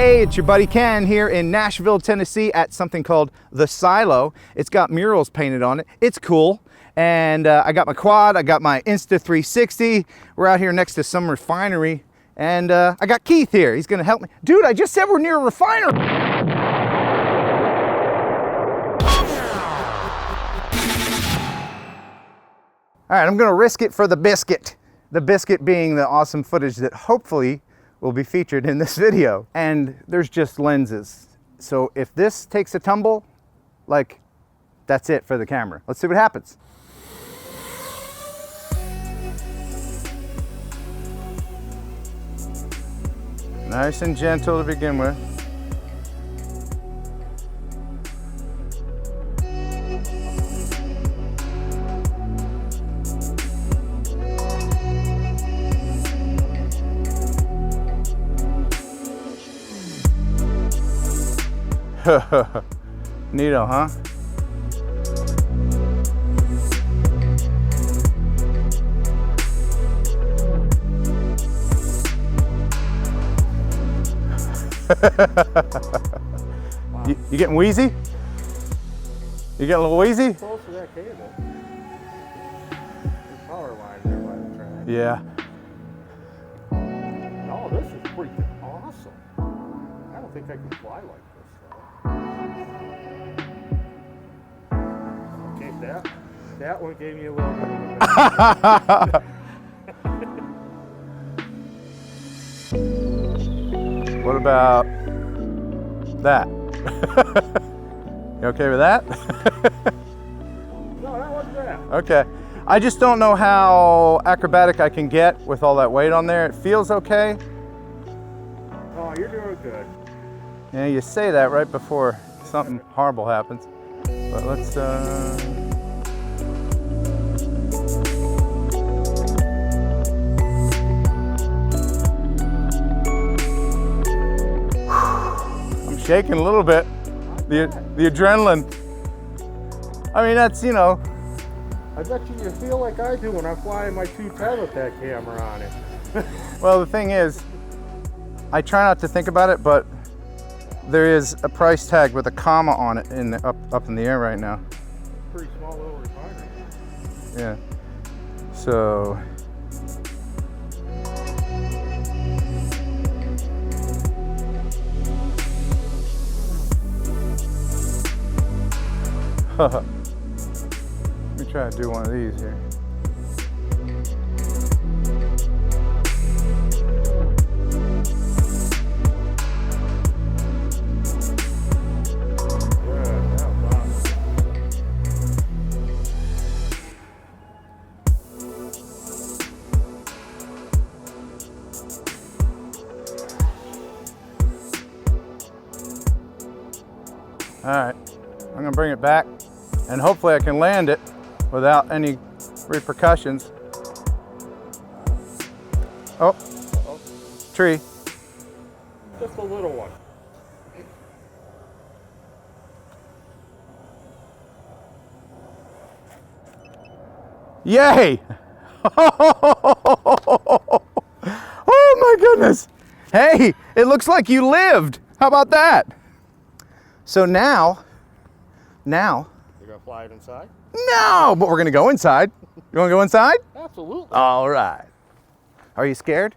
Hey, it's your buddy Ken here in Nashville, Tennessee at something called The Silo. It's got murals painted on it. It's cool. And I got my quad, I got my Insta360. We're out here next to some refinery. And I got Keith here. He's gonna help me. Dude, I just said we're near a refinery. All right, I'm gonna risk it for the biscuit. The biscuit being the awesome footage that hopefully will be featured in this video. And there's just lenses. So if this takes a tumble, like, that's it for the camera. Let's see what happens. Nice and gentle to begin with. Neato, huh? Wow. You getting wheezy? You getting a little wheezy? Close to that cable. The power line there by the track. Yeah. No, this is pretty awesome. I don't think I can fly like this though. Okay, that one gave me a little bit of What about that? You okay with that? No, that wasn't bad. Okay. I just don't know how acrobatic I can get with all that weight on there. It feels okay. Oh, you're doing good. Yeah, you say that right before something horrible happens. But let's I'm shaking a little bit. The adrenaline. I mean, that's, you know. I bet you feel like I do when I'm flying my 210 with that camera on it. Well, the thing is, I try not to think about it, but there is a price tag with a comma on it in the, up in the air right now. Pretty small little refinery. Yeah. So. Let me try to do one of these here. All right, I'm gonna bring it back and hopefully I can land it without any repercussions. Oh, tree. Just a little one. Yay! Oh my goodness! Hey, it looks like you lived. How about that? So now. You're gonna fly it inside? No, but we're gonna go inside. You wanna go inside? Absolutely. All right. Are you scared?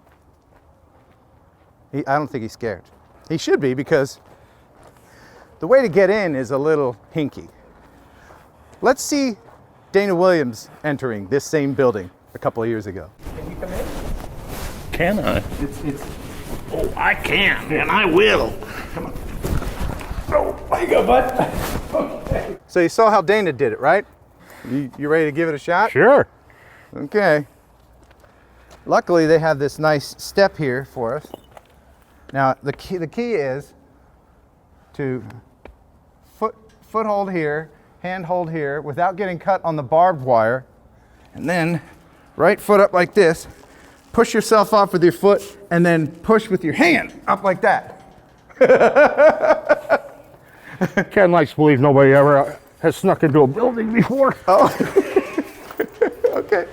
I don't think he's scared. He should be, because the way to get in is a little hinky. Let's see Dana Williams entering this same building a couple of years ago. Can you come in? Can I? It's Oh, I can, and I will. Come on. Oh, there you go, bud. Okay. So you saw how Dana did it, right? You ready to give it a shot? Sure. Okay. Luckily, they have this nice step here for us. Now, the key is to foothold here, hand hold here, without getting cut on the barbed wire, and then right foot up like this, push yourself off with your foot, and then push with your hand up like that. Ken likes to believe nobody ever has snuck into a building before. Oh, okay.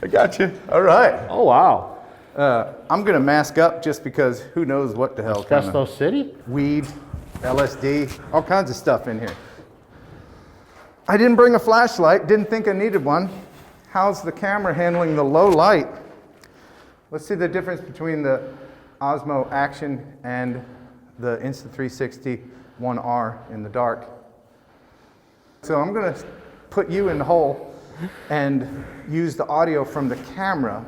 I got you. All right. Oh, wow. I'm gonna mask up just because who knows what the hell kind Pesto of City? weed, LSD, all kinds of stuff in here. I didn't bring a flashlight, didn't think I needed one. How's the camera handling the low light? Let's see the difference between the Osmo Action and the Insta360 1R in the dark. So I'm gonna put you in the hole and use the audio from the camera.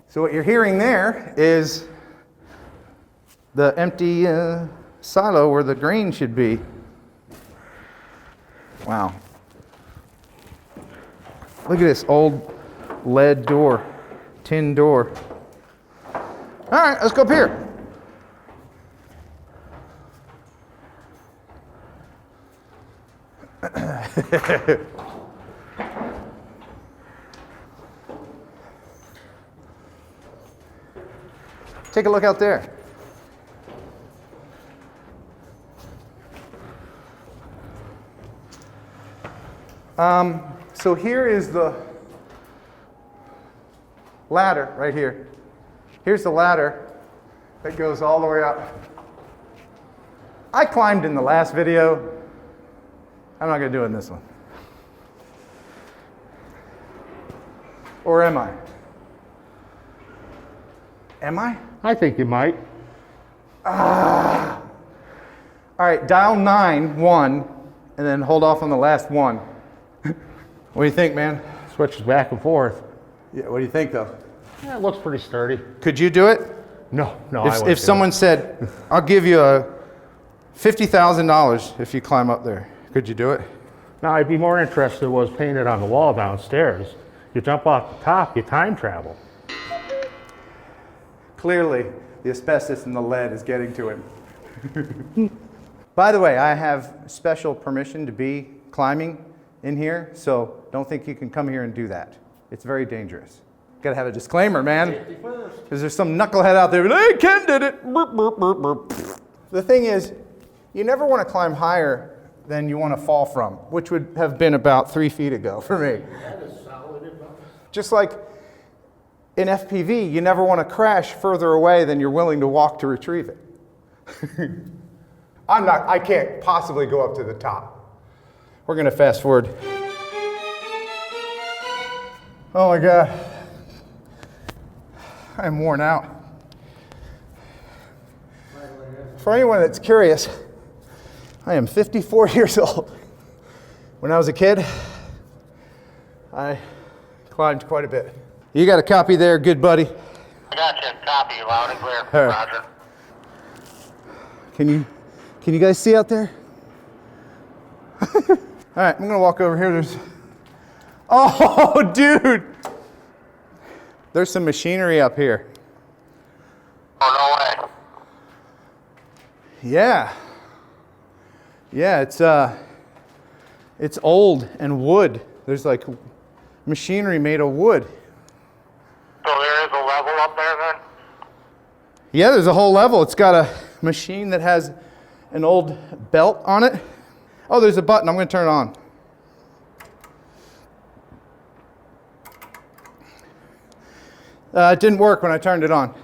So what you're hearing there is the empty silo where the grain should be. Wow. Look at this old lead door, tin door. All right, let's go up here. Take a look out there. So here is the ladder right here. Here's the ladder that goes all the way up. I climbed in the last video. I'm not going to do it in this one. Or am I? Am I? I think you might. All right, dial 9-1 and then hold off on the last one. What do you think, man? Switches back and forth. Yeah, what do you think, though? Yeah, it looks pretty sturdy. Could you do it? No, I wouldn't If do someone said, I'll give you $50,000 if you climb up there, could you do it? Now, I'd be more interested in what's painted on the wall downstairs. You jump off the top, you time travel. Clearly, the asbestos and the lead is getting to him. By the way, I have special permission to be climbing in here, so don't think you can come here and do that. It's very dangerous. Gotta have a disclaimer, man. Because there's some knucklehead out there, hey, Ken did it. Burp, burp, burp, burp. The thing is, you never want to climb higher than you want to fall from, which would have been about 3 feet ago for me. That is solid advice. Just like in FPV, you never want to crash further away than you're willing to walk to retrieve it. I can't possibly go up to the top. We're going to fast forward. Oh my God. I'm worn out. For anyone that's curious, I am 54 years old. When I was a kid, I climbed quite a bit. You got a copy there, good buddy? I got you. Copy, loud and clear. Roger. Can you guys see out there? All right, I'm gonna walk over here. Oh, dude! There's some machinery up here. Oh, no way. Yeah. Yeah, it's old and wood. There's like machinery made of wood. So there is a level up there then? Yeah, there's a whole level. It's got a machine that has an old belt on it. Oh, there's a button. I'm going to turn it on. It didn't work when I turned it on.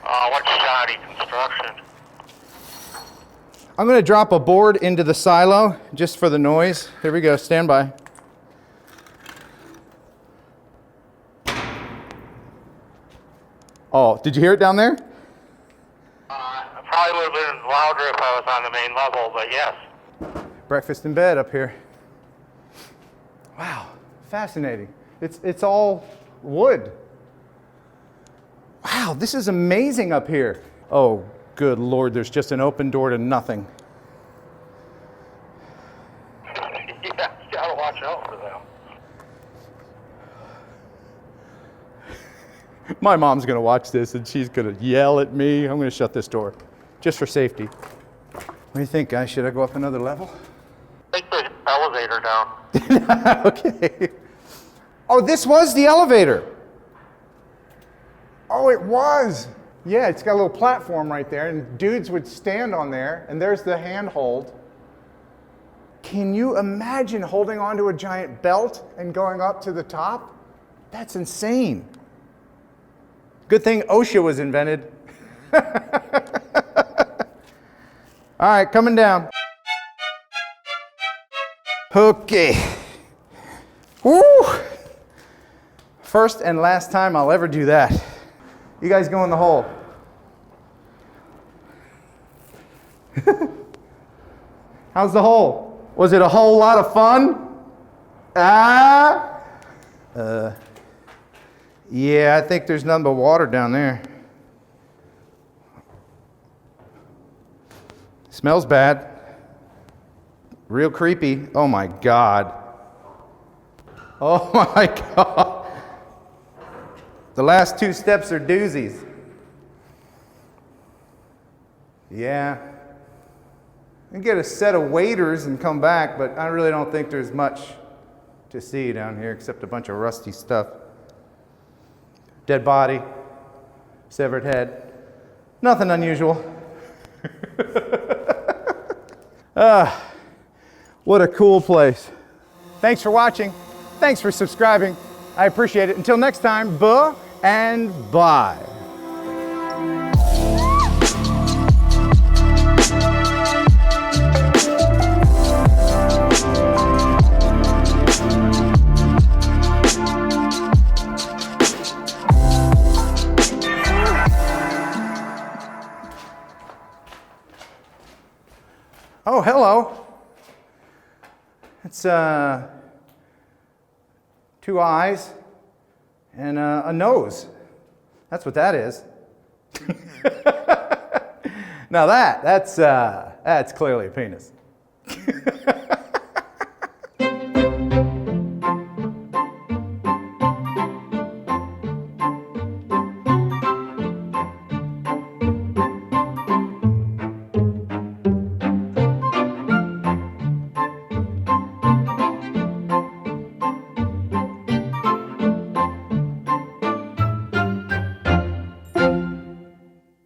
Oh, what's shoddy construction? I'm going to drop a board into the silo just for the noise. Here we go. Stand by. Oh, did you hear it down there? It probably would have been louder if I was on the main level, but yes. Breakfast in bed up here. Wow, fascinating. It's all wood. Wow, this is amazing up here. Oh, good Lord, there's just an open door to nothing. Yeah, you gotta watch out for them. My mom's gonna watch this and she's gonna yell at me. I'm gonna shut this door, just for safety. What do you think, guys? Should I go up another level? Take the elevator down. Okay. Oh, this was the elevator. Oh, it was. Yeah, it's got a little platform right there, and dudes would stand on there, and there's the handhold. Can you imagine holding onto a giant belt and going up to the top? That's insane. Good thing OSHA was invented. All right, coming down. Okay. Woo! First and last time I'll ever do that. You guys go in the hole. How's the hole? Was it a whole lot of fun? Yeah, I think there's nothing but water down there. Smells bad. Real creepy. Oh my God. Oh my God. The last two steps are doozies. Yeah. You can get a set of waders and come back, but I really don't think there's much to see down here except a bunch of rusty stuff. Dead body, severed head. Nothing unusual. What a cool place. Thanks for watching. Thanks for subscribing. I appreciate it. Until next time, buh and bye. Oh, hello. It's two eyes and a nose. That's what that is. Now that's clearly a penis.